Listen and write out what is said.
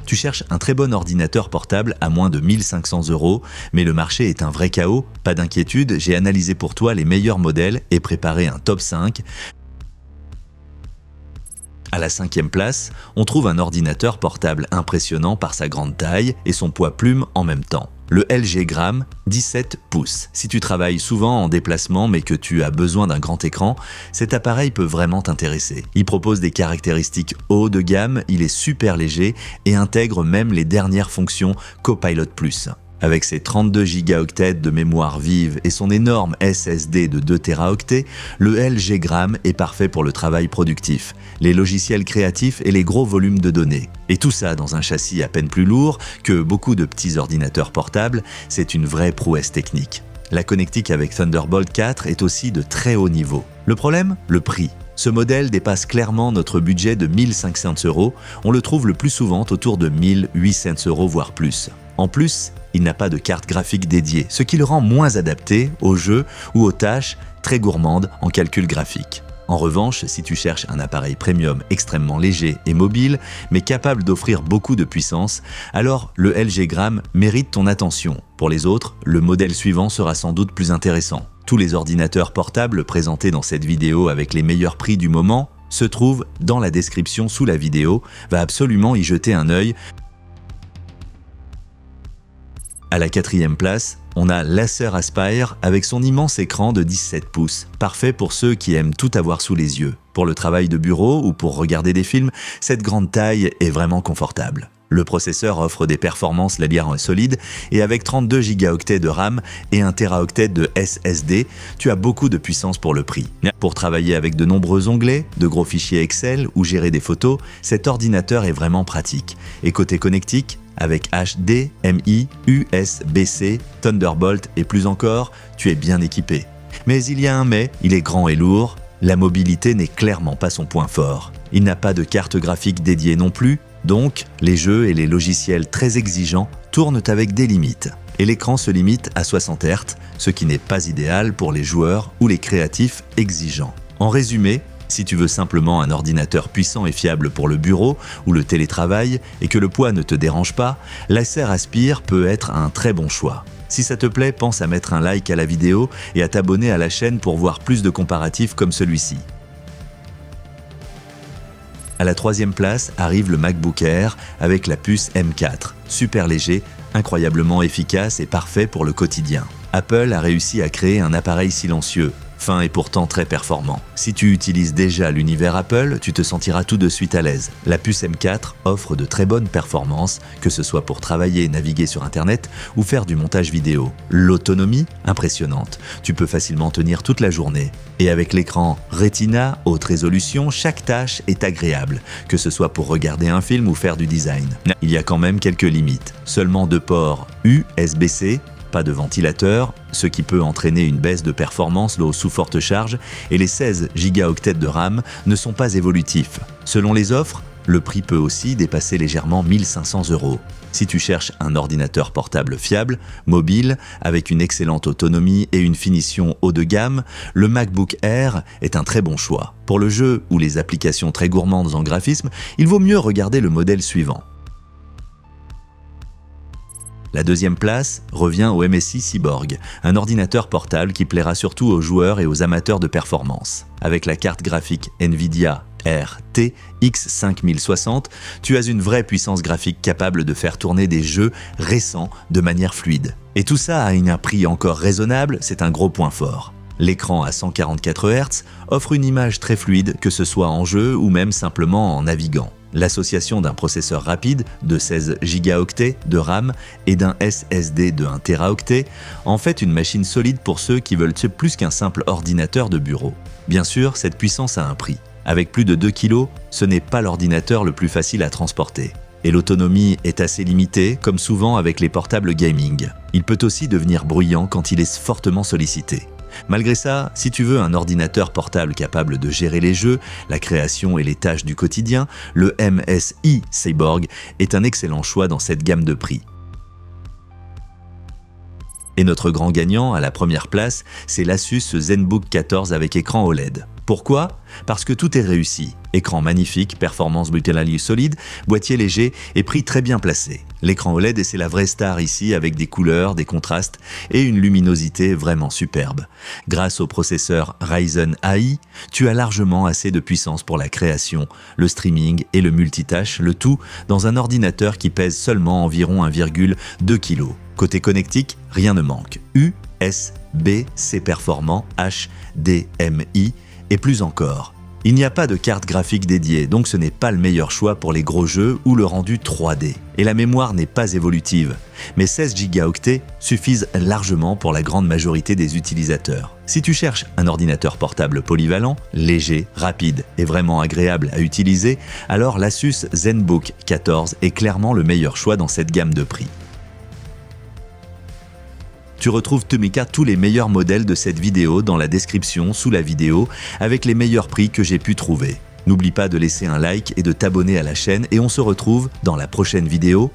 Tu cherches un très bon ordinateur portable à moins de 1500 €, mais le marché est un vrai chaos. Pas d'inquiétude, j'ai analysé pour toi les meilleurs modèles et préparé un top 5. À la 5e place, on trouve un ordinateur portable impressionnant par sa grande taille et son poids plume en même temps. Le LG Gram 17 pouces. Si tu travailles souvent en déplacement mais que tu as besoin d'un grand écran, cet appareil peut vraiment t'intéresser. Il propose des caractéristiques haut de gamme, il est super léger et intègre même les dernières fonctions Copilot+. Avec ses 32 Go de mémoire vive et son énorme SSD de 2 Teraoctets, le LG Gram est parfait pour le travail productif, les logiciels créatifs et les gros volumes de données. Et tout ça dans un châssis à peine plus lourd que beaucoup de petits ordinateurs portables, c'est une vraie prouesse technique. La connectique avec Thunderbolt 4 est aussi de très haut niveau. Le problème ? Le prix. Ce modèle dépasse clairement notre budget de 1500 €, on le trouve le plus souvent autour de 1800 € voire plus. En plus, il n'a pas de carte graphique dédiée, ce qui le rend moins adapté aux jeux ou aux tâches très gourmandes en calcul graphique. En revanche, si tu cherches un appareil premium extrêmement léger et mobile, mais capable d'offrir beaucoup de puissance, alors le LG Gram mérite ton attention. Pour les autres, le modèle suivant sera sans doute plus intéressant. Tous les ordinateurs portables présentés dans cette vidéo avec les meilleurs prix du moment se trouvent dans la description sous la vidéo, va absolument y jeter un œil. À la 4e place, on a l'Acer Aspire avec son immense écran de 17 pouces, parfait pour ceux qui aiment tout avoir sous les yeux. Pour le travail de bureau ou pour regarder des films, cette grande taille est vraiment confortable. Le processeur offre des performances la lire solide et avec 32 Go de RAM et 1 Teraoctet de SSD, tu as beaucoup de puissance pour le prix. Pour travailler avec de nombreux onglets, de gros fichiers Excel ou gérer des photos, cet ordinateur est vraiment pratique. Et côté connectique, avec HDMI, USB-C, Thunderbolt et plus encore, tu es bien équipé. Mais il y a un mais, il est grand et lourd, la mobilité n'est clairement pas son point fort. Il n'a pas de carte graphique dédiée non plus, donc les jeux et les logiciels très exigeants tournent avec des limites. Et l'écran se limite à 60 Hz, ce qui n'est pas idéal pour les joueurs ou les créatifs exigeants. En résumé, si tu veux simplement un ordinateur puissant et fiable pour le bureau ou le télétravail et que le poids ne te dérange pas, l'Acer Aspire peut être un très bon choix. Si ça te plaît, pense à mettre un like à la vidéo et à t'abonner à la chaîne pour voir plus de comparatifs comme celui-ci. À la 3e place arrive le MacBook Air avec la puce M4, super léger, incroyablement efficace et parfait pour le quotidien. Apple a réussi à créer un appareil silencieux, fin et pourtant très performant. Si tu utilises déjà l'univers Apple, tu te sentiras tout de suite à l'aise. La puce M4 offre de très bonnes performances, que ce soit pour travailler et naviguer sur Internet ou faire du montage vidéo. L'autonomie, impressionnante. Tu peux facilement tenir toute la journée. Et avec l'écran Retina, haute résolution, chaque tâche est agréable, que ce soit pour regarder un film ou faire du design. Il y a quand même quelques limites. Seulement 2 ports USB-C, pas de ventilateur, ce qui peut entraîner une baisse de performance sous forte charge, et les 16 Go de RAM ne sont pas évolutifs. Selon les offres, le prix peut aussi dépasser légèrement 1500 €. Si tu cherches un ordinateur portable fiable, mobile, avec une excellente autonomie et une finition haut de gamme, le MacBook Air est un très bon choix. Pour le jeu ou les applications très gourmandes en graphisme, il vaut mieux regarder le modèle suivant. La 2e place revient au MSI Cyborg, un ordinateur portable qui plaira surtout aux joueurs et aux amateurs de performance. Avec la carte graphique Nvidia RTX 5060, tu as une vraie puissance graphique capable de faire tourner des jeux récents de manière fluide. Et tout ça à un prix encore raisonnable, c'est un gros point fort. L'écran à 144 Hz offre une image très fluide, que ce soit en jeu ou même simplement en naviguant. L'association d'un processeur rapide de 16 Go de RAM et d'un SSD de 1 Teraoctet en fait une machine solide pour ceux qui veulent plus qu'un simple ordinateur de bureau. Bien sûr, cette puissance a un prix. Avec plus de 2 kg, ce n'est pas l'ordinateur le plus facile à transporter. Et l'autonomie est assez limitée, comme souvent avec les portables gaming. Il peut aussi devenir bruyant quand il est fortement sollicité. Malgré ça, si tu veux un ordinateur portable capable de gérer les jeux, la création et les tâches du quotidien, le MSI Cyborg est un excellent choix dans cette gamme de prix. Et notre grand gagnant à la première place, c'est l'Asus ZenBook 14 avec écran OLED. Pourquoi? Parce que tout est réussi. Écran magnifique, performance brutally solide, boîtier léger et prix très bien placé. L'écran OLED, et c'est la vraie star ici, avec des couleurs, des contrastes et une luminosité vraiment superbe. Grâce au processeur Ryzen AI, tu as largement assez de puissance pour la création, le streaming et le multitâche, le tout dans un ordinateur qui pèse seulement environ 1,2 kg. Côté connectique, rien ne manque. USB-C performant, HDMI et plus encore. Il n'y a pas de carte graphique dédiée, donc ce n'est pas le meilleur choix pour les gros jeux ou le rendu 3D. Et la mémoire n'est pas évolutive, mais 16 Go suffisent largement pour la grande majorité des utilisateurs. Si tu cherches un ordinateur portable polyvalent, léger, rapide et vraiment agréable à utiliser, alors l'Asus ZenBook 14 est clairement le meilleur choix dans cette gamme de prix. Tu retrouves Tomica tous les meilleurs modèles de cette vidéo dans la description sous la vidéo avec les meilleurs prix que j'ai pu trouver. N'oublie pas de laisser un like et de t'abonner à la chaîne et on se retrouve dans la prochaine vidéo.